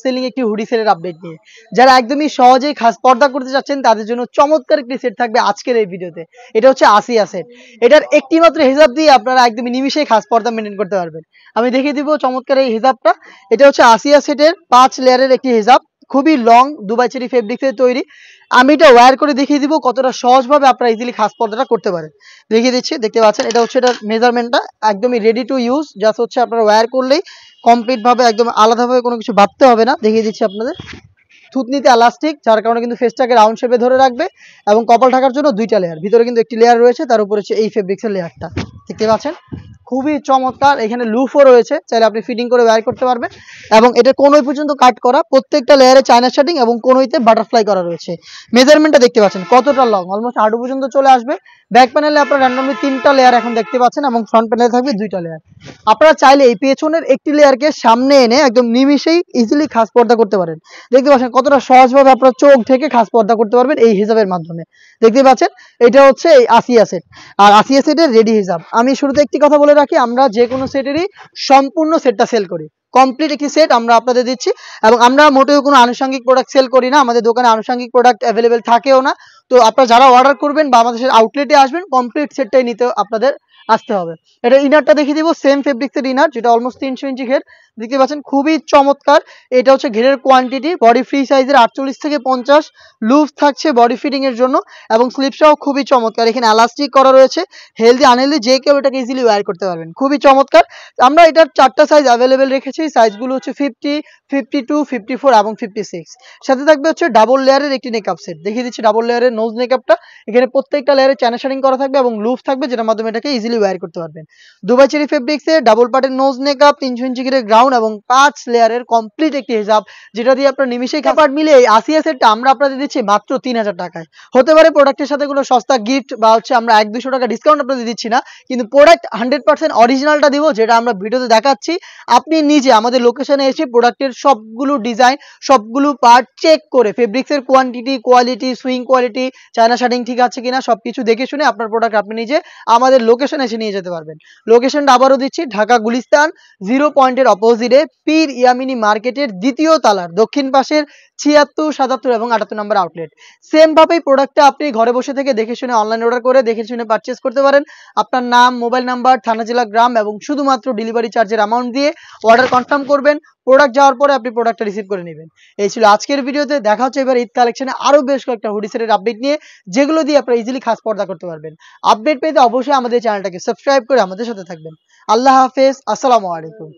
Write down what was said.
Selling একটি hoodie সেটের update নিয়ে। যারা একদমই সহজেই খাস পর্দা করতে চাচ্ছেন তাদের জন্য চমৎকার একটি সেট থাকবে আজকের এই ভিডিওতে। এটা হচ্ছে আসিয়া সেট। এটার একটি মাত্র হিজাব দিয়ে আপনারা একদমই নিমিশেই খাস পর্দা মেনটেন করতে পারবেন। আমি দেখিয়ে দিব চমৎকার এই হিজাবটা। এটা হচ্ছে আসিয়া সেটের 5 লেয়ারের একটি হিজাব, খুবই লং দুবাই চেরি ফেব্রিক্সের তৈরি। আমি এটা ওয়্যার করে দেখিয়ে দিব কতটা সহজভাবে আপনারা ইজিলি খাস পর্দাটা করতে পারেন। দেখিয়ে দিচ্ছি, দেখতে পাচ্ছেন এটা হচ্ছে এটার মেজারমেন্টটা একদমই রেডি টু ইউজ। জাস্ট হচ্ছে আপনারা ওয়্যার করলেই কমপ্লিট ভাবে একদম আলাদাভাবে কোনো কিছু ভাবতে হবে না। দেখিয়ে দিচ্ছি আপনাদের থুতনিতে এলাস্টিক, যার কারণে কিন্তু ফেসটাকে রাউন্ড শেপে ধরে রাখবে এবং কপাল ঢাকার জন্য 2টা লেয়ার, ভিতরে কিন্তু একটি লেয়ার রয়েছে, তার উপরে হচ্ছে এই ফেব্রিক্সের লেয়ারটা দেখতে পাচ্ছেন। খুবই চমৎকার, এখানে লুফও রয়েছে, চাইলে আপনি ফিটিং করে ওয়্যার করতে পারবেন। এবং এটা কোনোই পর্যন্ত কাট করা, প্রত্যেকটা লেয়ারে চায়না শার্টিং এবং কোনোইতে বাটারফ্লাই করা রয়েছে। মেজারমেন্টটা দেখতে পাচ্ছেন কতটা লং, অলমোস্ট হাঁটু পর্যন্ত চলে আসবে। ব্যাক প্যানেলে আপনারা র্যান্ডমলি 3টা লেয়ার এখন দেখতে পাচ্ছেন এবং ফ্রন্ট প্যানেলে থাকবে 2টা লেয়ার। আপনারা চাইলে এই পেছনের একটি লেয়ারকে সামনে এনে একদম নিমিশেই ইজিলি খাস পর্দা করতে পারেন। দেখতে পাচ্ছেন কতটা সহজভাবে আপনারা চোখ ঢেকে খাস পর্দা করতে পারবেন এই হিজাবের মাধ্যমে। দেখতে পাচ্ছেন এটা হচ্ছে এই আসিয়া সেট, আর আসিয়া সেটের রেডি হিজাব। আমি শুরুতে একটি কথা বলে রাখি, আমরা যে কোনো সেটেরই সম্পূর্ণ সেটটা সেল করি, কমপ্লিট একটি সেট আমরা আপনাদের দিচ্ছি। এবং আমরা মোটেও কোনো আনুষঙ্গিক প্রোডাক্ট সেল করি না, আমাদের দোকানে আনুষঙ্গিক প্রোডাক্ট অ্যাভেলেবেল থাকেও না। তো আপনারা যারা অর্ডার করবেন বা আমাদের আউটলেটে আসবেন, কমপ্লিট সেটটাই নিতে আপনাদের আসতে হবে। এটা ইনারটা দেখিয়ে দিব, সেম ফেব্রিক্সের ইনার, যেটা অলমোস্ট 300 ইঞ্চি ঘের। দেখতে পাচ্ছেন খুবই চমৎকার। এটা হচ্ছে ঘেরের কোয়ান্টিটি, বডি ফ্রি সাইজের 48 থেকে 50 লুজ থাকছে বডি ফিটিং এর জন্য। এবং স্লিপসটাও খুবই চমৎকার, এখানে এলাস্টিক করা রয়েছে। হেলদি আনহেলদি যে কেউ এটাকে ইজিলি ওয়্যার করতে পারবেন, খুবই চমৎকার। আমরা এটার 4টা সাইজ অ্যাভেলেবেল রেখেছি, সাইজগুলো হচ্ছে 50, 52, 54 এবং 56। সাথে থাকবে হচ্ছে ডাবল লেয়ারের একটি মেকআপ সেট। দেখিয়ে দিচ্ছি ডাবল লেয়ারের নোজ মেকআপটা। এখানে প্রত্যেকটা লেয়ারে চায়না শার্টিং করা থাকবে এবং লুফ থাকবে, যেটার মাধ্যমে এটাকে ইজিলি ওয়্যার করতে পারবেন। দুবাই চেরি ফেব্রিক্সে ডাবল পার্টের নোজ মেকআপ, 300 ইঞ্চি ঘেরের গ্রাউন্ড এবং 5 লেয়ারের কমপ্লিট একটি হিজাব, যেটা দিয়ে আপনার নিমিশেই কাপাট মিলে এই আসিয়া সেটটা আমরা আপনাদের দিচ্ছি মাত্র 3000 টাকায়। হতে পারে প্রোডাক্টের সাথে কোনো সস্তা গিফট বা হচ্ছে আমরা 100-200 টাকা ডিসকাউন্ট আপনাদের দিচ্ছি না, কিন্তু প্রোডাক্ট 100% অরিজিনালটা দিব, যেটা আমরা ভিডিওতে দেখাচ্ছি। আপনি নিজে আমাদের লোকেশনে এসে প্রোডাক্টের সবগুলো ডিজাইন, সবগুলো পার্ট চেক করে ফেব্রিক্সের quantity, quality, swing quality, China শার্টিং ঠিক আছে কিনা সবকিছু দেখে শুনে আপনার প্রোডাক্ট আপনি নিজে আমাদের লোকেশনে এসে নিয়ে যেতে পারবেন। লোকেশনটা আবারও দিচ্ছি, ঢাকা গুলিস্তান 0 পয়েন্টের অপোজিটে পীর ইয়ামিনী মার্কেটের 2য় তলার দক্ষিণ পাশের 76, 77 এবং 78 নম্বর আউটলেট। সেম ভাবেই প্রোডাক্টটা আপনি ঘরে বসে থেকে দেখে শুনে অনলাইন অর্ডার করে দেখে শুনে পারচেজ করতে পারেন। আপনার নাম, মোবাইল নাম্বার, থানা, জেলা, গ্রাম এবং শুধুমাত্র ডেলিভারি চার্জের অ্যামাউন্ট দিয়ে অর্ডার কনফার্ম করবেন। প্রোডাক্ট যাওয়ার পরে আপনি প্রোডাক্টটা রিসিভ করে নেবেন। এই ছিল আজকের ভিডিওতে। দেখা হচ্ছে এবার ঈদ কালেকশনে আরো বেশ কয়েকটা হুডি সেটের আপডেট নিয়ে, যেগুলো দিয়ে আপনারা ইজিলি খাস পর্দা করতে পারবেন। আপডেট পেতে অবশ্যই আমাদের চ্যানেলটাকে সাবস্ক্রাইব করে আমাদের সাথে থাকবেন। আল্লাহ হাফেজ, আসসালামু আলাইকুম।